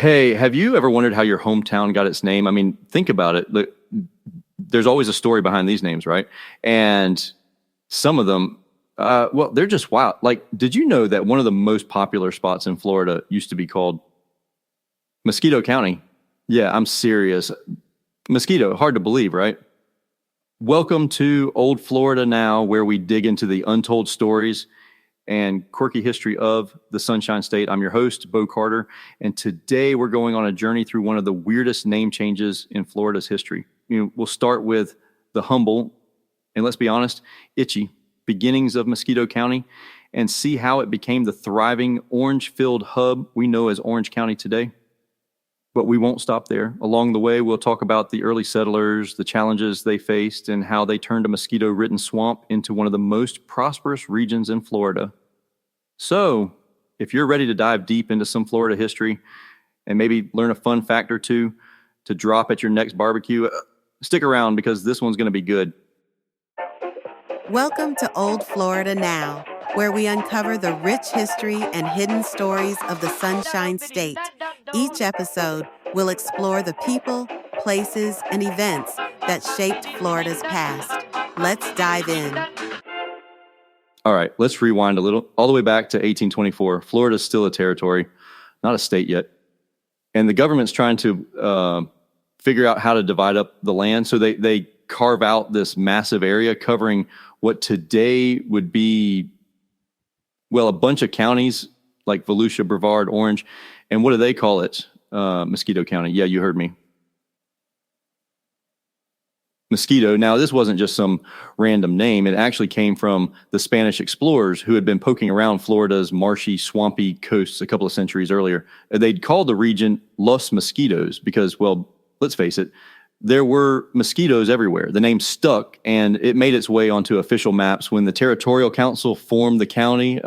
Hey, have you ever wondered how your hometown got its name? I mean, think about it. There's always a story behind these names, right? And some of them, well, they're just wild. Like, did you know that one of the most popular spots in Florida used to be called Mosquito County? Yeah, I'm serious. Mosquito, hard to believe, right? Welcome to Old Florida Now, where we dig into the untold stories and quirky history of the Sunshine State. I'm your host, Bo Carter, and today we're going on a journey through one of the weirdest name changes in Florida's history. We'll start with the humble, and let's be honest, itchy beginnings of Mosquito County and see how it became the thriving orange-filled hub we know as Orange County today. But we won't stop there. Along the way, we'll talk about the early settlers, the challenges they faced, and how they turned a mosquito-ridden swamp into one of the most prosperous regions in Florida. So, if you're ready to dive deep into some Florida history and maybe learn a fun fact or two to drop at your next barbecue, stick around because this one's going to be good. Welcome to Old Florida Now, where we uncover the rich history and hidden stories of the Sunshine State. Each episode will explore the people, places, and events that shaped Florida's past. Let's dive in. All right, let's rewind a little, all the way back to 1824. Florida's still a territory, not a state yet. And the government's trying to figure out how to divide up the land. So they carve out this massive area covering what today would be, well, a bunch of counties like Volusia, Brevard, Orange. And what do they call it? Mosquito County. Yeah, you heard me. Mosquito. Now, this wasn't just some random name. It actually came from the Spanish explorers who had been poking around Florida's marshy, swampy coasts a couple of centuries earlier. They'd called the region Los Mosquitoes because, well, let's face it, there were mosquitoes everywhere. The name stuck, and it made its way onto official maps when the Territorial Council formed the county.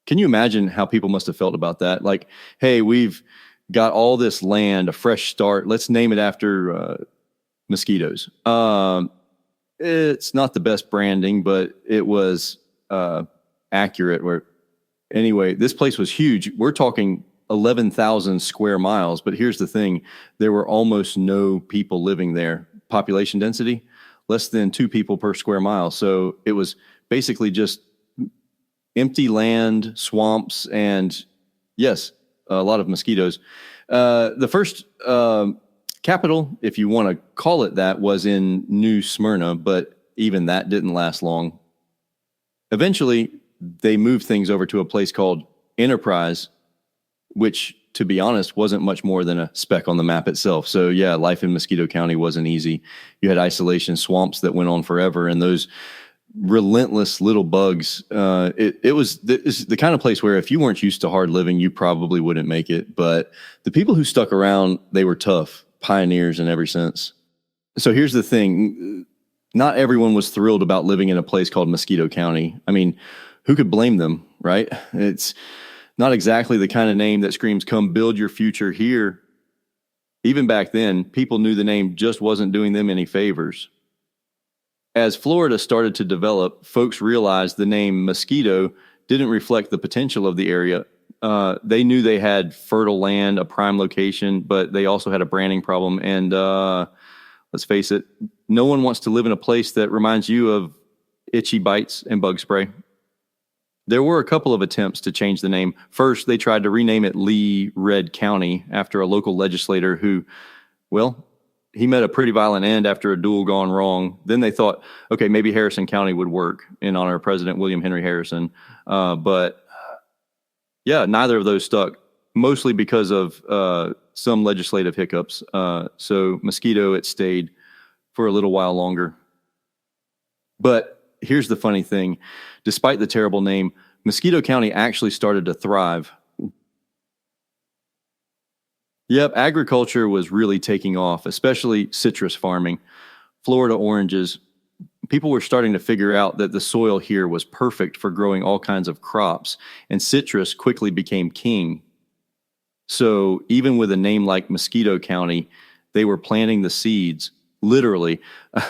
Can you imagine how people must have felt about that? Like, hey, we've got all this land, a fresh start. Let's name it after mosquitoes. It's not the best branding, but it was accurate. Anyway, this place was huge. We're talking 11,000 square miles. But here's the thing. There were almost no people living there. Population density, less than 2 people per square mile. So it was basically just empty land, swamps, and yes, a lot of mosquitoes. The first capital, if you want to call it that, was in New Smyrna, but even that didn't last long. Eventually, they moved things over to a place called Enterprise, which, to be honest, wasn't much more than a speck on the map itself. So yeah, life in Mosquito County wasn't easy. You had isolation swamps that went on forever, and those relentless little bugs. It was the kind of place where if you weren't used to hard living, you probably wouldn't make it. But the people who stuck around, they were tough, pioneers in every sense. So here's the thing. Not everyone was thrilled about living in a place called Mosquito County. I mean, who could blame them, right? It's not exactly the kind of name that screams, come build your future here. Even back then, people knew the name just wasn't doing them any favors. As Florida started to develop, folks realized the name Mosquito didn't reflect the potential of the area. They knew they had fertile land, a prime location, but they also had a branding problem. And let's face it, no one wants to live in a place that reminds you of itchy bites and bug spray. There were a couple of attempts to change the name. First, they tried to rename it Lee Red County after a local legislator who, well, he met a pretty violent end after a duel gone wrong. Then they thought, okay, maybe Harrison County would work in honor of President William Henry Harrison. But yeah, neither of those stuck, mostly because of some legislative hiccups. So Mosquito, it stayed for a little while longer. But here's the funny thing. Despite the terrible name, Mosquito County actually started to thrive. Yep, agriculture was really taking off, especially citrus farming. Florida oranges. People were starting to figure out that the soil here was perfect for growing all kinds of crops, and citrus quickly became king. So even with a name like Mosquito County, they were planting the seeds, literally,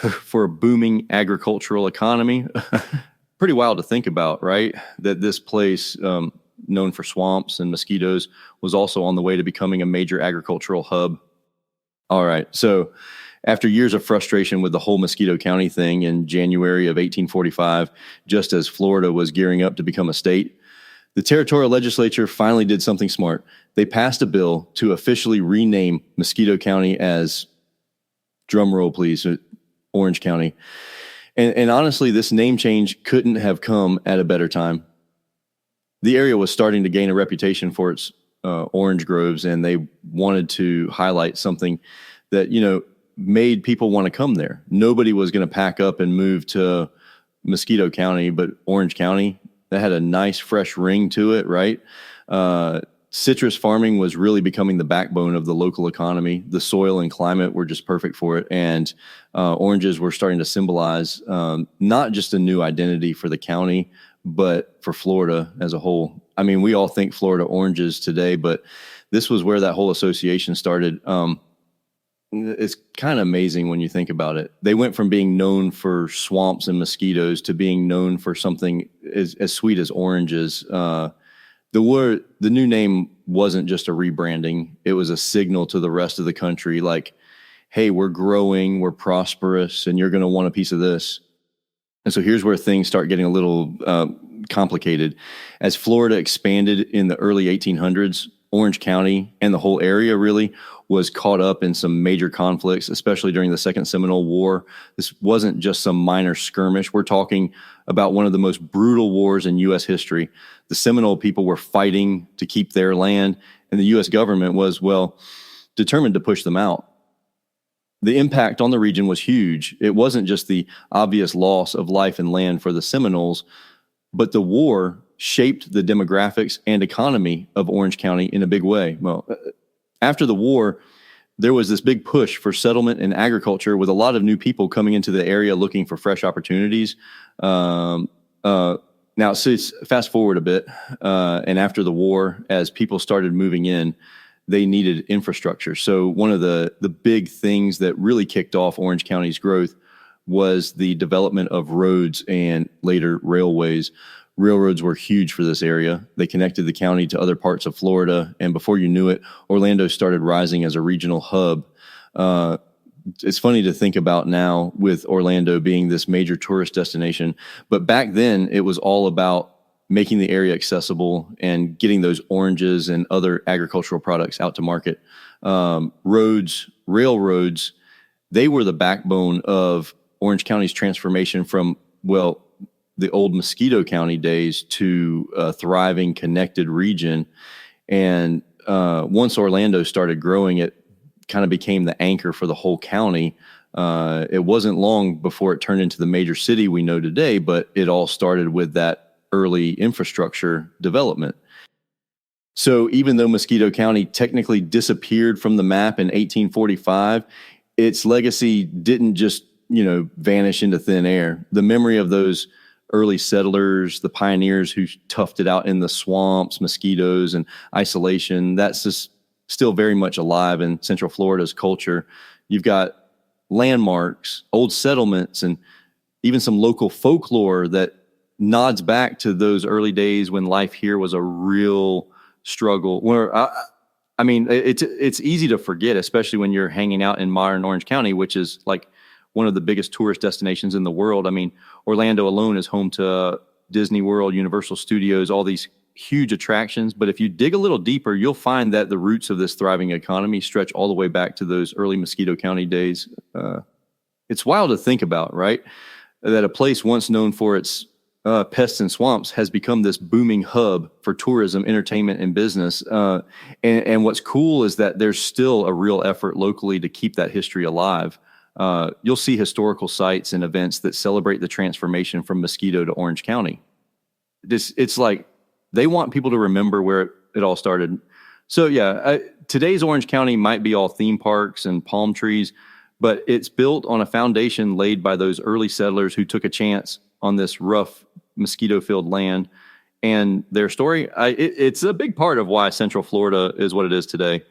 for a booming agricultural economy. Pretty wild to think about, right? That this place known for swamps and mosquitoes, was also on the way to becoming a major agricultural hub. All right. So after years of frustration with the whole Mosquito County thing, in January of 1845, just as Florida was gearing up to become a state, the territorial legislature finally did something smart. They passed a bill to officially rename Mosquito County as, drum roll please, Orange County. And honestly, this name change couldn't have come at a better time. The area was starting to gain a reputation for its orange groves, and they wanted to highlight something that, made people want to come there. Nobody was going to pack up and move to Mosquito County, but Orange County, that had a nice fresh ring to it, right? Citrus farming was really becoming the backbone of the local economy. The soil and climate were just perfect for it. And oranges were starting to symbolize not just a new identity for the county, but for Florida as a whole. I mean, we all think Florida oranges today, but this was where that whole association started. It's kind of amazing when you think about it. They went from being known for swamps and mosquitoes to being known for something as sweet as oranges. The new name wasn't just a rebranding. It was a signal to the rest of the country, like, hey, we're growing, we're prosperous, and you're going to want a piece of this. And so here's where things start getting a little complicated. As Florida expanded in the early 1800s, Orange County and the whole area really was caught up in some major conflicts, especially during the Second Seminole War. This wasn't just some minor skirmish. We're talking about one of the most brutal wars in U.S. history. The Seminole people were fighting to keep their land, and the U.S. government was, determined to push them out. The impact on the region was huge. It wasn't just the obvious loss of life and land for the Seminoles, but the war shaped the demographics and economy of Orange County in a big way. Well, after the war, there was this big push for settlement and agriculture, with a lot of new people coming into the area looking for fresh opportunities. Now, so fast forward a bit, and after the war, as people started moving in, they needed infrastructure. So one of the big things that really kicked off Orange County's growth was the development of roads and later railways. Railroads were huge for this area. They connected the county to other parts of Florida, and before you knew it, Orlando started rising as a regional hub. It's funny to think about now, with Orlando being this major tourist destination, but back then it was all about making the area accessible and getting those oranges and other agricultural products out to market. Roads, railroads, they were the backbone of Orange County's transformation from, the old Mosquito County days to a thriving, connected region. And once Orlando started growing, it kind of became the anchor for the whole county. It wasn't long before it turned into the major city we know today, but it all started with that early infrastructure development. So even though Mosquito County technically disappeared from the map in 1845, its legacy didn't just, vanish into thin air. The memory of those early settlers, the pioneers who toughed it out in the swamps, mosquitoes, and isolation, that's just still very much alive in Central Florida's culture. You've got landmarks, old settlements, and even some local folklore that nods back to those early days when life here was a real struggle. Where it's easy to forget, especially when you're hanging out in modern Orange County, which is like one of the biggest tourist destinations in the world. I mean, Orlando alone is home to Disney World, Universal Studios, all these huge attractions. But if you dig a little deeper, you'll find that the roots of this thriving economy stretch all the way back to those early Mosquito County days. It's wild to think about, right? That a place once known for its pests and swamps has become this booming hub for tourism, entertainment, and business. And what's cool is that there's still a real effort locally to keep that history alive. You'll see historical sites and events that celebrate the transformation from Mosquito to Orange County. It's like they want people to remember where it all started. So today's Orange County might be all theme parks and palm trees, but it's built on a foundation laid by those early settlers who took a chance on this rough mosquito-filled land. And their story, it's a big part of why Central Florida is what it is today.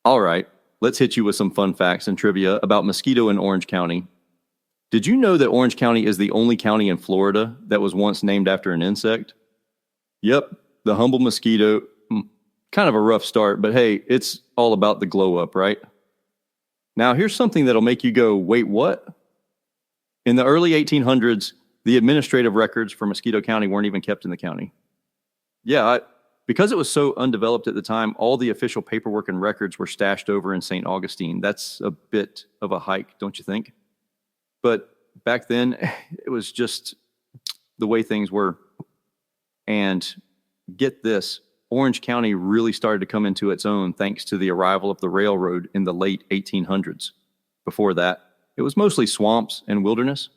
All right, let's hit you with some fun facts and trivia about mosquito in Orange County. Did you know that Orange County is the only county in Florida that was once named after an insect? Yep, the humble mosquito, kind of a rough start, but hey, it's all about the glow up, right? Now, here's something that'll make you go, wait, what? In the early 1800s, the administrative records for Mosquito County weren't even kept in the county. Yeah, because it was so undeveloped at the time, all the official paperwork and records were stashed over in St. Augustine. That's a bit of a hike, don't you think? But back then, it was just the way things were. And get this, Orange County really started to come into its own thanks to the arrival of the railroad in the late 1800s. Before that, it was mostly swamps and wilderness.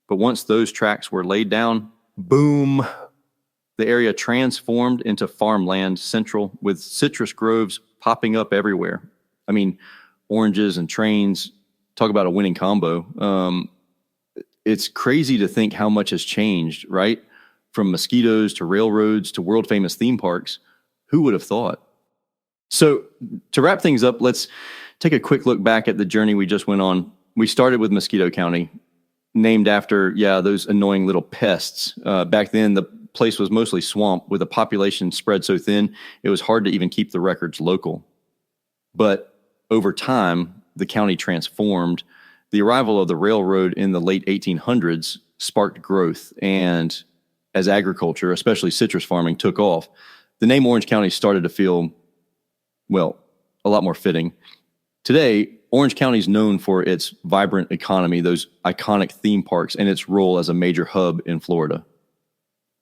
But once those tracks were laid down, boom, the area transformed into farmland central with citrus groves popping up everywhere. I mean, oranges and trains, talk about a winning combo. It's crazy to think how much has changed, right? From mosquitoes to railroads to world famous theme parks. Who would have thought? So to wrap things up, let's take a quick look back at the journey we just went on. We started with Mosquito County, named after, those annoying little pests. Back then, the place was mostly swamp with a population spread so thin, it was hard to even keep the records local. But over time, the county transformed. The arrival of the railroad in the late 1800s sparked growth, and as agriculture, especially citrus farming, took off, the name Orange County started to feel, well, a lot more fitting. Today, Orange County is known for its vibrant economy, those iconic theme parks, and its role as a major hub in Florida.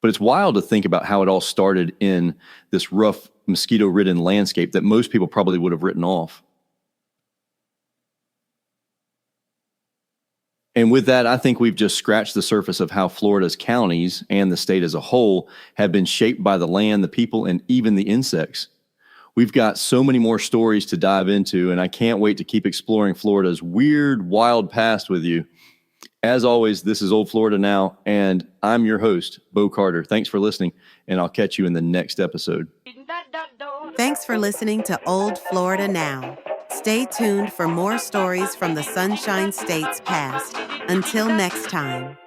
But it's wild to think about how it all started in this rough, mosquito-ridden landscape that most people probably would have written off. And with that, I think we've just scratched the surface of how Florida's counties and the state as a whole have been shaped by the land, the people, and even the insects. We've got so many more stories to dive into, and I can't wait to keep exploring Florida's weird, wild past with you. As always, this is Old Florida Now, and I'm your host, Bo Carter. Thanks for listening, and I'll catch you in the next episode. Thanks for listening to Old Florida Now. Stay tuned for more stories from the Sunshine State's past. Until next time.